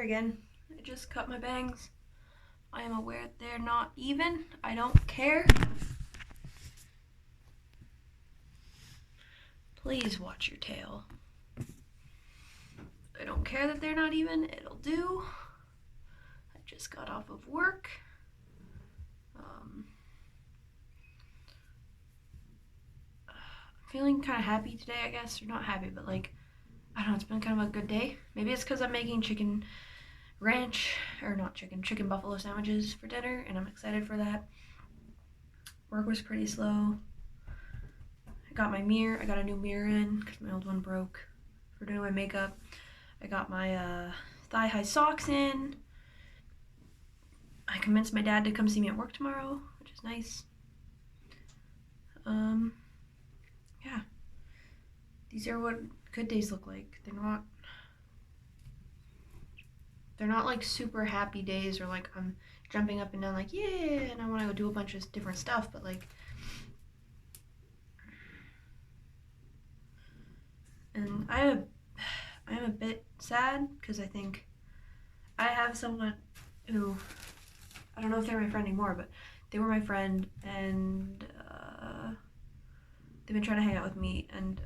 again. I just cut my bangs. I am aware they're not even. I don't care. Please watch your tail. I don't care that they're not even. It'll do. I just got off of work. Feeling kind of happy today, I guess. Or not happy, but like, I don't know, it's been kind of a good day. Maybe it's because I'm making chicken buffalo sandwiches for dinner, and I'm excited for that. Work was pretty slow. I got my mirror. I got a new mirror in because my old one broke for doing my makeup. I got my thigh-high socks in. I convinced my dad to come see me at work tomorrow, which is nice. Yeah. These are what good days look like. They're not like super happy days or like I'm jumping up and down like, yeah, and I want to go do a bunch of different stuff, but like, and I'm a bit sad because I think I have someone who, I don't know if they're my friend anymore, but they were my friend, and they've been trying to hang out with me, and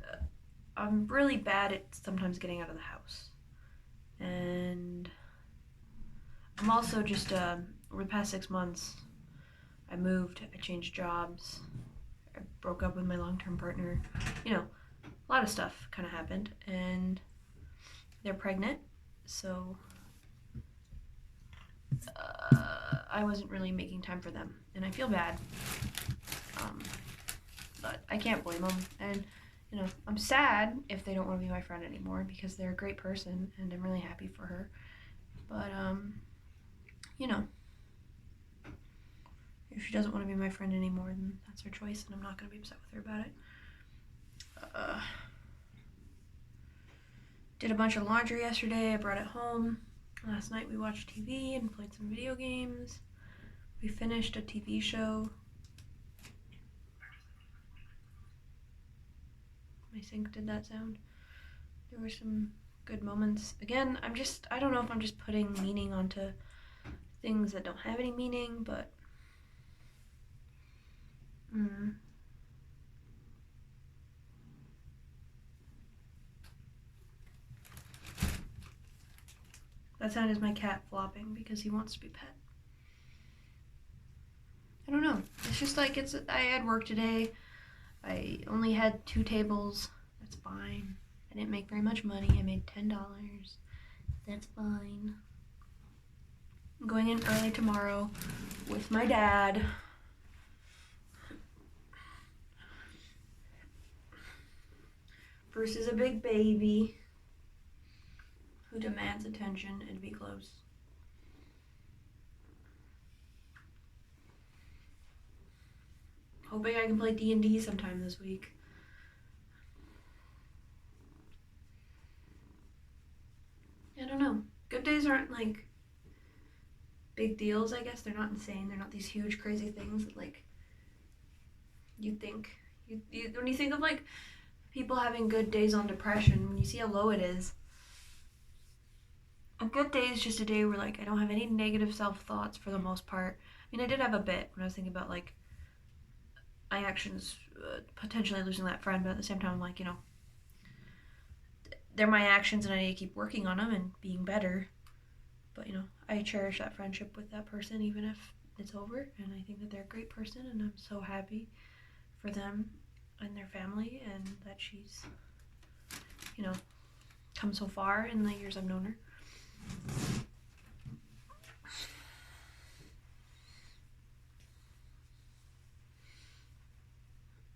I'm really bad at sometimes getting out of the house. And I'm also just, over the past 6 months, I moved, I changed jobs, I broke up with my long-term partner, a lot of stuff kind of happened, and they're pregnant, so I wasn't really making time for them, and I feel bad, but I can't blame them, and I'm sad if they don't want to be my friend anymore because they're a great person, and I'm really happy for her, but if she doesn't want to be my friend anymore, then that's her choice, and I'm not going to be upset with her about it. Did a bunch of laundry yesterday. I brought it home. Last night we watched TV and played some video games. We finished a TV show. My sink did that sound. There were some good moments. Again, I don't know if I'm just putting meaning onto things that don't have any meaning, but that sound is my cat flopping because he wants to be pet. I don't know. It's just like I had work today. I only had 2 tables. That's fine. I didn't make very much money. I made $10. That's fine. I'm going in early tomorrow with my dad. Bruce is a big baby who demands attention and to be close. Hoping I can play D&D sometime this week. I don't know. Good days aren't like big deals, I guess. They're not insane. They're not these huge crazy things that like you think. When you think of like people having good days on depression, when you see how low it is, a good day is just a day where like I don't have any negative self-thoughts for the most part. I mean, I did have a bit when I was thinking about like my actions potentially losing that friend, but at the same time I'm like, they're my actions and I need to keep working on them and being better. But I cherish that friendship with that person even if it's over, and I think that they're a great person, and I'm so happy for them and their family, and that she's come so far in the years I've known her.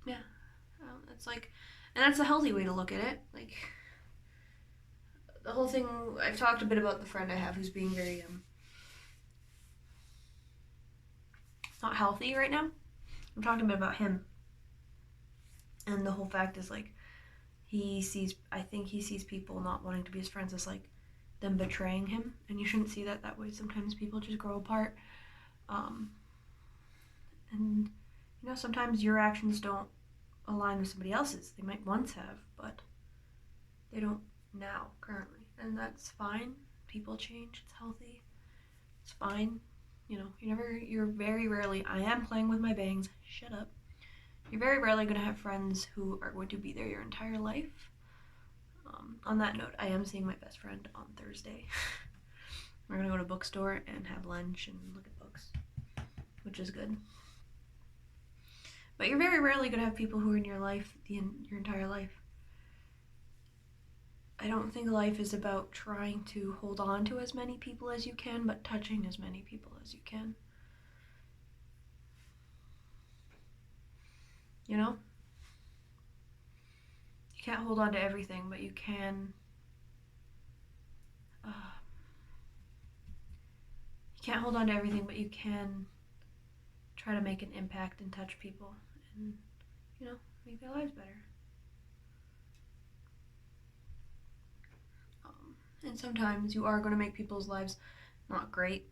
Yeah, it's like, and that's a healthy way to look at it. Like the whole thing, I've talked a bit about the friend I have who's being very not healthy right now. I'm talking a bit about him, and the whole fact is like I think he sees people not wanting to be his friends as like them betraying him, and you shouldn't see that way. Sometimes people just grow apart, and sometimes your actions don't align with somebody else's. They might once have, but they don't now currently, and that's fine. people change. It's healthy. It's fine. You know, you're very rarely, I am playing with my bangs, shut up. You're very rarely going to have friends who are going to be there your entire life. On that note, I am seeing my best friend on Thursday. We're going to go to a bookstore and have lunch and look at books, which is good. But you're very rarely going to have people who are in your life your entire life. I don't think life is about trying to hold on to as many people as you can, but touching as many people as you can. You know? You can't hold on to everything, but you can... you can't hold on to everything, but you can try to make an impact and touch people and, you know, make their lives better. And sometimes you are going to make people's lives not great.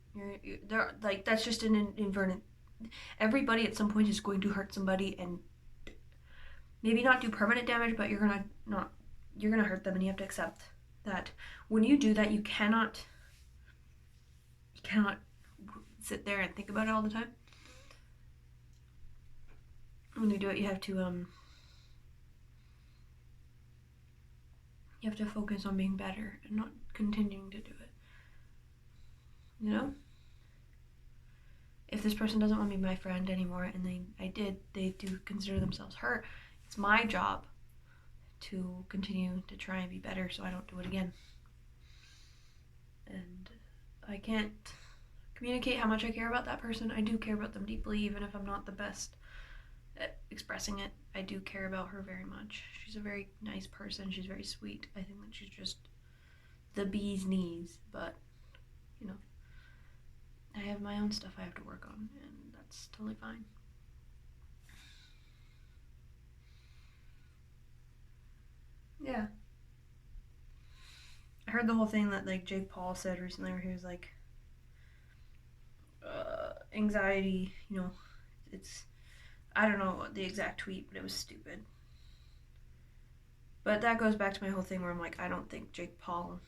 They're like, that's just an inverted. Everybody at some point is going to hurt somebody and maybe not do permanent damage, but you're gonna hurt them, and you have to accept that when you do that, you cannot sit there and think about it all the time. When you do it, you have to focus on being better and not continuing to do it. You know? If this person doesn't want to be my friend anymore, and they do consider themselves hurt, it's my job to continue to try and be better so I don't do it again. And I can't communicate how much I care about that person. I do care about them deeply, even if I'm not the best at expressing it. I do care about her very much. She's a very nice person. She's very sweet. I think that she's just the bee's knees, but, you know, I have my own stuff I have to work on, and that's totally fine. Yeah. I heard the whole thing that, like, Jake Paul said recently, where he was like, anxiety, you know, it's, I don't know the exact tweet, but it was stupid. But that goes back to my whole thing where I'm like, I don't think Jake Paul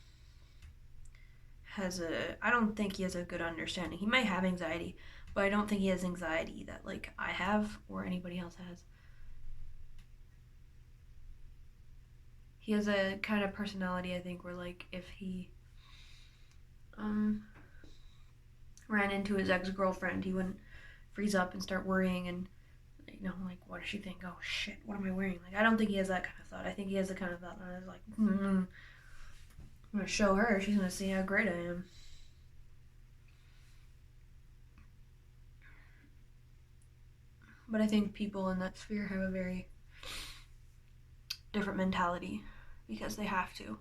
I don't think he has a good understanding. He might have anxiety, but I don't think he has anxiety that, like, I have or anybody else has. He has a kind of personality, I think, where, like, if he ran into his ex-girlfriend, he wouldn't freeze up and start worrying and, you know, like, what does she think? Oh, shit, what am I wearing? Like, I don't think he has that kind of thought. I think he has the kind of thought that is like, I'm going to show her. She's going to see how great I am. But I think people in that sphere have a very different mentality because they have to.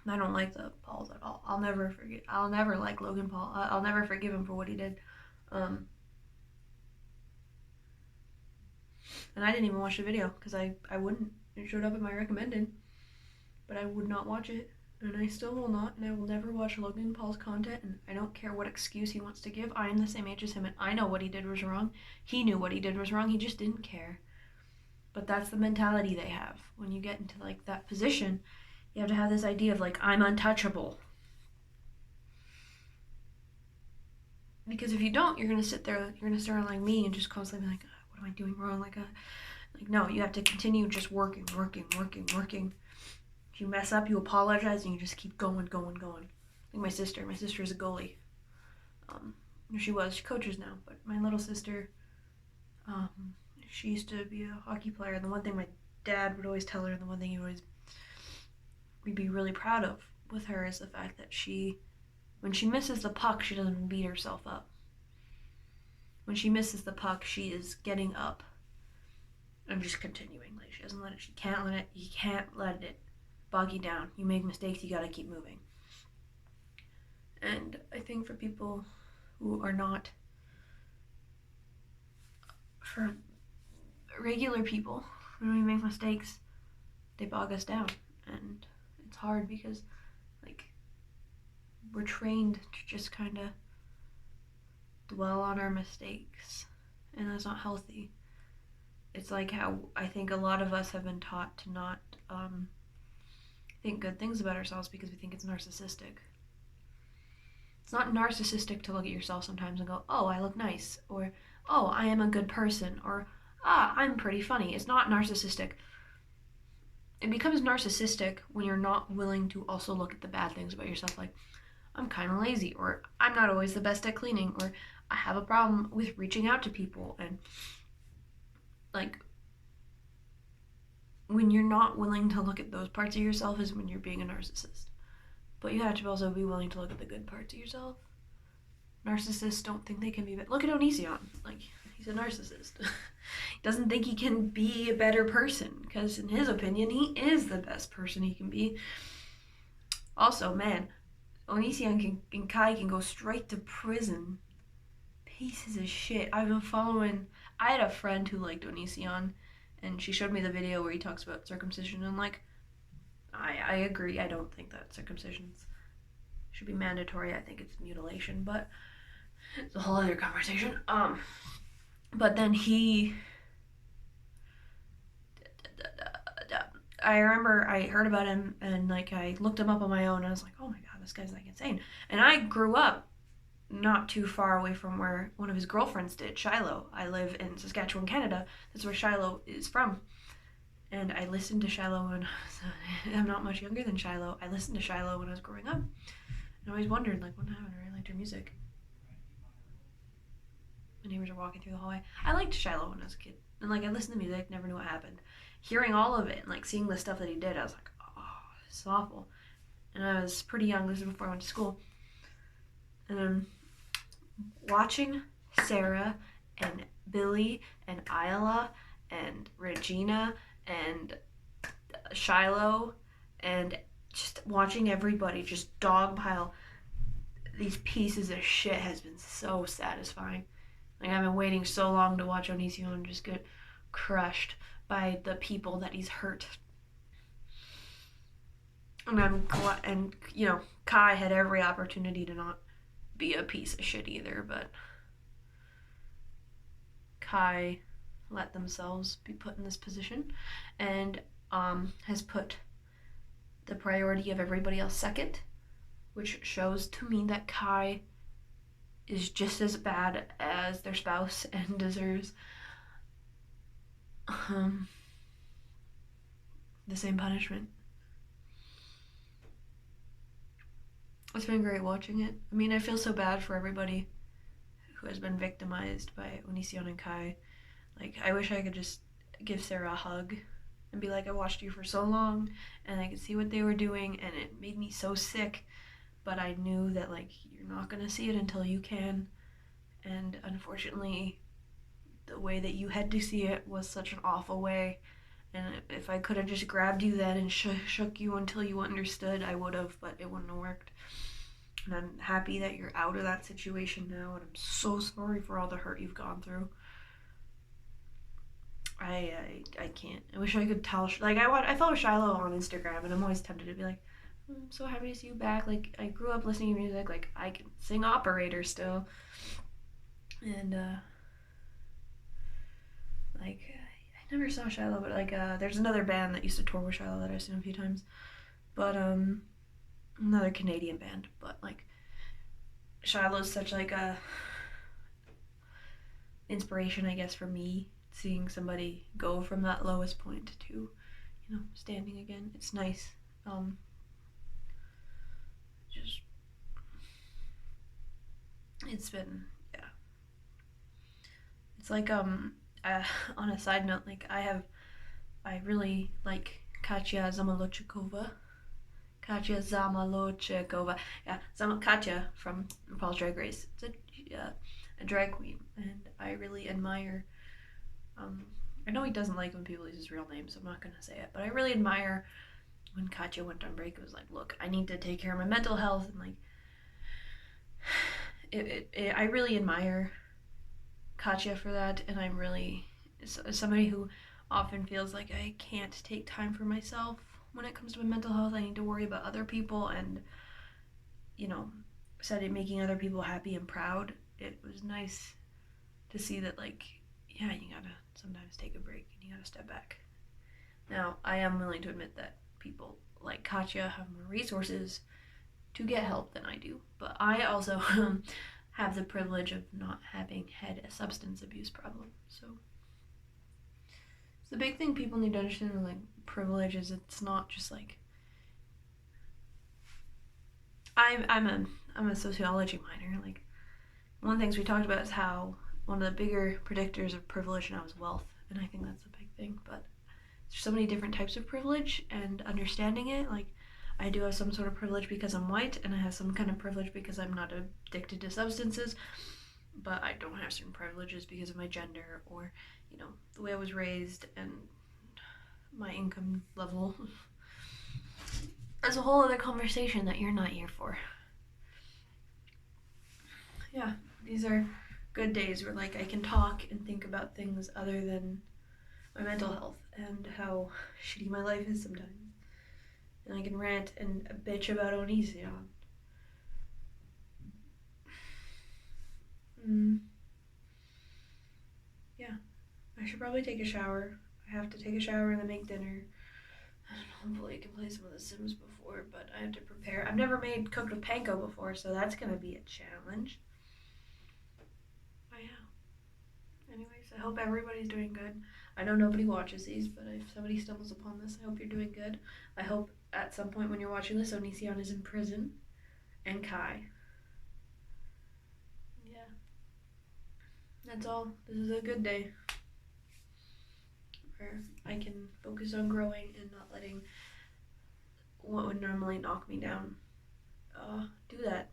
I don't like the Pauls at all. I'll never like Logan Paul. I'll never forgive him for what he did. And I didn't even watch the video because I wouldn't. It showed up in my recommended, but I would not watch it, and I still will not, and I will never watch Logan Paul's content, and I don't care what excuse he wants to give. I am the same age as him, and I know what he did was wrong. He knew what he did was wrong. He just didn't care. But that's the mentality they have. When you get into, like, that position, you have to have this idea of, like, I'm untouchable. Because if you don't, you're going to sit there, you're going to start like me and just constantly be like, what am I doing wrong? Like, no, you have to continue just working. If you mess up, you apologize, and you just keep going. Like my sister is a goalie. She coaches now, but my little sister, she used to be a hockey player, and the one thing my dad would always tell her, and the one thing we'd be really proud of with her is the fact that when she misses the puck, she doesn't beat herself up. When she misses the puck, she is getting up and just continuing. Like, she doesn't let it, you can't let it bog you down. You make mistakes, you gotta keep moving. And I think for people who are not, for regular people, when we make mistakes, they bog us down. And it's hard because, like, we're trained to just kind of dwell on our mistakes, and that's not healthy. It's like how I think a lot of us have been taught to not think good things about ourselves because we think it's narcissistic. It's not narcissistic to look at yourself sometimes and go, oh, I look nice, or oh, I am a good person, or I'm pretty funny. It's not narcissistic. It becomes narcissistic when you're not willing to also look at the bad things about yourself, like, I'm kind of lazy, or I'm not always the best at cleaning, or I have a problem with reaching out to people. And like, when you're not willing to look at those parts of yourself is when you're being a narcissist. But you have to also be willing to look at the good parts of yourself. Narcissists don't think they can be better. Look at Onision. Like, he's a narcissist. He doesn't think he can be a better person because, in his opinion, he is the best person he can be. Also, man, Onision and Kai can go straight to prison. Pieces of shit. I've been following. I had a friend who liked Onision, and she showed me the video where he talks about circumcision, and like, I agree. I don't think that circumcision should be mandatory. I think it's mutilation, but it's a whole other conversation. But then I remember I heard about him and like I looked him up on my own and I was like, oh my god, this guy's like insane. And I grew up not too far away from where one of his girlfriends did, Shiloh. I live in Saskatchewan, Canada. That's where Shiloh is from. And I listened to Shiloh when I'm not much younger than Shiloh. I listened to Shiloh when I was growing up. And I always wondered, like, what happened? I really liked her music. My neighbors are walking through the hallway. I liked Shiloh when I was a kid. And, like, I listened to music, never knew what happened. Hearing all of it and, like, seeing the stuff that he did, I was like, oh, this is awful. And I was pretty young. This was before I went to school. And watching Sarah and Billy and Isla and Regina and Shiloh and just watching everybody just dogpile these pieces of shit has been so satisfying. Like, I've been waiting so long to watch Onision just get crushed by the people that he's hurt. And you know, Kai had every opportunity to not be a piece of shit either, but Kai let themselves be put in this position and has put the priority of everybody else second, which shows to me that Kai is just as bad as their spouse and deserves the same punishment. It's been great watching it. I mean, I feel so bad for everybody who has been victimized by Onision and Kai. Like, I wish I could just give Sarah a hug and be like, I watched you for so long and I could see what they were doing and it made me so sick, but I knew that, like, you're not gonna see it until you can. And unfortunately, the way that you had to see it was such an awful way. And if I could have just grabbed you then and shook you until you understood, I would have, but it wouldn't have worked. And I'm happy that you're out of that situation now, and I'm so sorry for all the hurt you've gone through. I can't. I wish I could tell. Like, I follow Shiloh on Instagram, and I'm always tempted to be like, I'm so happy to see you back. Like, I grew up listening to music. Like, I can sing Operator still. And, like, I never saw Shiloh, but, like, there's another band that used to tour with Shiloh that I've seen a few times. But, another Canadian band. But, like, Shiloh's such, like, a inspiration, I guess, for me. Seeing somebody go from that lowest point to, you know, standing again. It's nice. Just, it's been, yeah. It's like, on a side note, like, I really like Katya Zamolodchikova. Yeah, Katya from RuPaul's Drag Race. It's a drag queen, and I really admire. I know he doesn't like when people use his real name, so I'm not gonna say it. But I really admire when Katya went on break. It was like, look, I need to take care of my mental health, and like, I really admire Katya for that, and I'm really somebody who often feels like I can't take time for myself when it comes to my mental health. I need to worry about other people, and you know, making other people happy and proud. It was nice to see that, like, yeah, you gotta sometimes take a break and you gotta step back. Now, I am willing to admit that people like Katya, have more resources to get help than I do. But I also have the privilege of not having had a substance abuse problem. So it's the big thing people need to understand with like privilege is it's not just like I'm a sociology minor. Like one of the things we talked about is how one of the bigger predictors of privilege now is wealth, and I think that's a big thing. But there's so many different types of privilege, and understanding it, like I do have some sort of privilege because I'm white, and I have some kind of privilege because I'm not addicted to substances, but I don't have certain privileges because of my gender or, you know, the way I was raised and my income level. That's a whole other conversation that you're not here for. Yeah, these are good days where like I can talk and think about things other than my mental health and how shitty my life is sometimes. And I can rant and bitch about Onision. Yeah, I should probably take a shower. I have to take a shower and then make dinner. Hopefully I can play some of The Sims before, but I have to prepare. I've never made cooked with panko before, so that's gonna be a challenge. But yeah. Anyways, I hope everybody's doing good. I know nobody watches these, but if somebody stumbles upon this, I hope you're doing good. I hope at some point when you're watching this, Onision is in prison. And Kai. Yeah. That's all. This is a good day. Where I can focus on growing and not letting what would normally knock me down do that.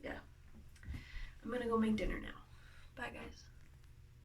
Yeah. I'm gonna go make dinner now. Bye, guys.